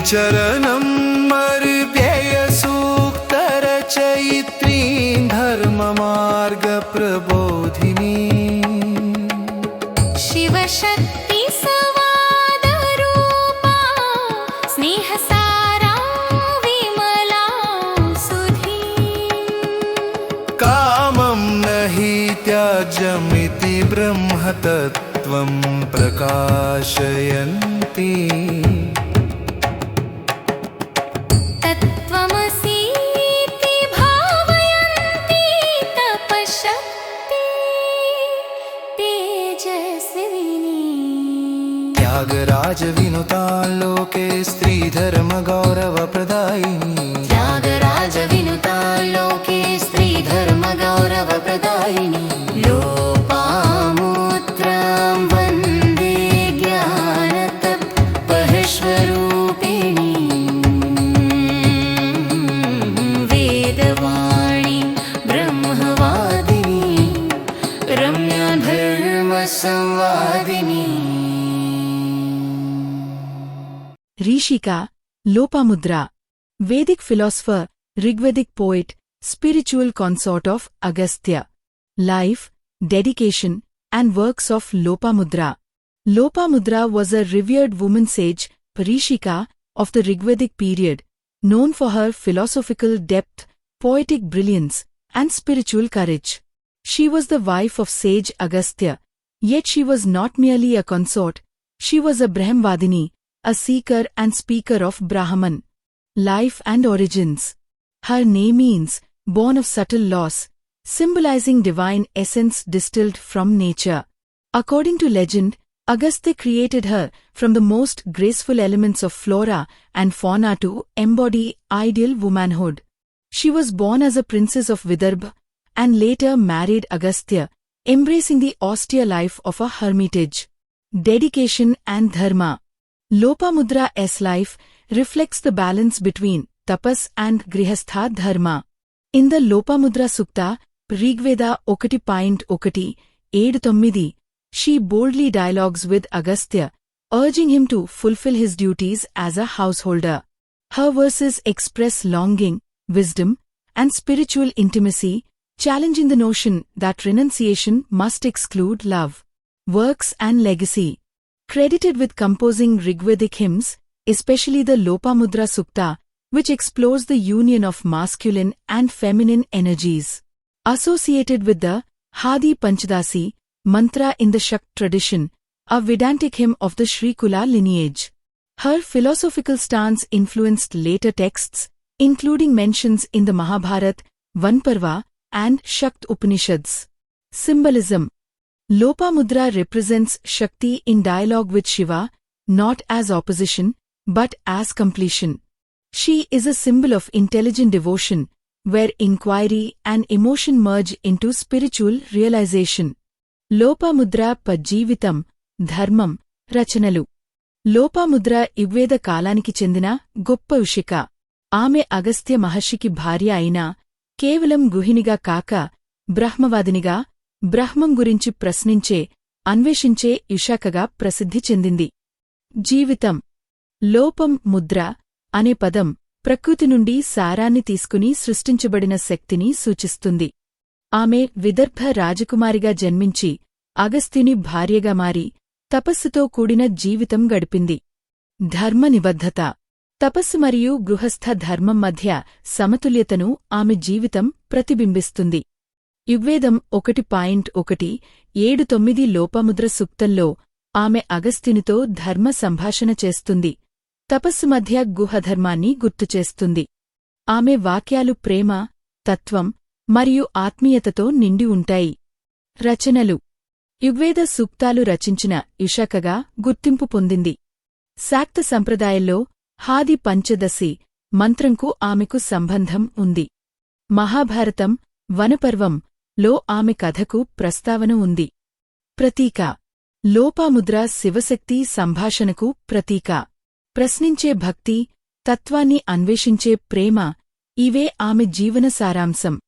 चरणं मर्व्ययसूक्तरचयित्री धर्ममार्गप्रबोधिनी शिवशक्ति संवादरूपा स्नेहसारा विमला सुधी कामं न हि त्याज्यमिति ब्रह्मतत्त्वं प्रकाशयन्ती त्यागराज विनुता लोके स्त्रीधर्म गौरव प्रदायिनी त्यागराज विनुता लोके स्त्रीधर्म गौरव प्रदायिनी लोपामुद्रां वन्दे ज्ञानतपःस्वरूपिणी वेदवाणी ब्रह्मवादिनी रम्या धर्मसंवादिनी Rishika, Lopamudra, Vedic philosopher, Rigvedic poet, spiritual consort of Agastya. Life, dedication, and works of Lopamudra. Lopamudra was a revered woman sage, Parishika, of the Rigvedic period, known for her philosophical depth, poetic brilliance, and spiritual courage. She was the wife of sage Agastya, yet she was not merely a consort, she was a Brahmvadini, a seeker and speaker of Brahman. Life and origins. Her name means, born of subtle laws, symbolizing divine essence distilled from nature. According to legend, Agastya created her from the most graceful elements of flora and fauna to embody ideal womanhood. She was born as a princess of Vidarbha and later married Agastya, embracing the austere life of a hermitage. Dedication and dharma. Lopamudra's life reflects the balance between tapas and grihastha dharma. In the Lopamudra Sukta, Rigveda 1.1.7, she boldly dialogues with Agastya, urging him to fulfill his duties as a householder. Her verses express longing, wisdom, and spiritual intimacy, challenging the notion that renunciation must exclude love. Works and legacy. Credited with composing Rigvedic hymns, especially the Lopamudra Sukta, which explores the union of masculine and feminine energies. Associated with the Hadi Panchadasi mantra in the Shakt tradition, a Vedantic hymn of the Shrikula lineage. Her philosophical stance influenced later texts, including mentions in the Mahabharata, Vanparva, and Shakt Upanishads. Symbolism. Lopamudra represents Shakti in dialogue with Shiva, not as opposition, but as completion. She is a symbol of intelligent devotion, where inquiry and emotion merge into spiritual realization. Lopamudra Pajjeevitam, Dharmam, Rachanalu. Lopamudra Igveda కాలానికి చెందిన గొప్ప ఉషిక. ఆమె అగస్త్య మహర్షికి భార్య అయిన కేవలం గుహినిగా కాక బ్రహ్మవాదినిగా బ్రహ్మం గురించి ప్రశ్నించే అన్వేషించే ఇషాకగా ప్రసిద్ధి చెందింది. జీవితం లోపం ముద్ర అనే పదం ప్రకృతి నుండి సారాన్ని తీసుకుని సృష్టించబడిన శక్తిని సూచిస్తుంది. ఆమె విదర్భ రాజకుమారిగా జన్మించి అగస్త్యుని భార్యగా మారి తపస్సుతో కూడిన జీవితం గడిపింది. ధర్మ నిబద్ధత తపస్సు మరియు గృహస్థ ధర్మం మధ్య సమతుల్యతను ఆమె జీవితం ప్రతిబింబిస్తుంది. యుగ్వేదం 1.179 లోపముద్ర సూక్తంలో ఆమె అగస్త్యునితో ధర్మ సంభాషణ చేస్తుంది. తపస్సు మధ్య గుహధర్మాన్ని గుర్తుచేస్తుంది. ఆమె వాక్యాలు ప్రేమ, తత్వం మరియు ఆత్మీయతతో నిండి ఉంటాయి. రచనలు యుగ్వేద సూక్తాలు రచించిన ఇషాకగా గుర్తింపు పొందింది. శాక్త సంప్రదాయంలో హాది పంచదశి మంత్రంకు ఆమెకు సంబంధం ఉంది. మహాభారతం వనపర్వం లో ఆమె కథకు ప్రస్తావన ఉంది. ప్రతీక లోపాముద్ర శివశక్తి సంభాషణకు ప్రతీక. ప్రశ్నించే భక్తి, తత్వాన్ని అన్వేషించే ప్రేమ ఇవే ఆమె జీవన సారాంశం.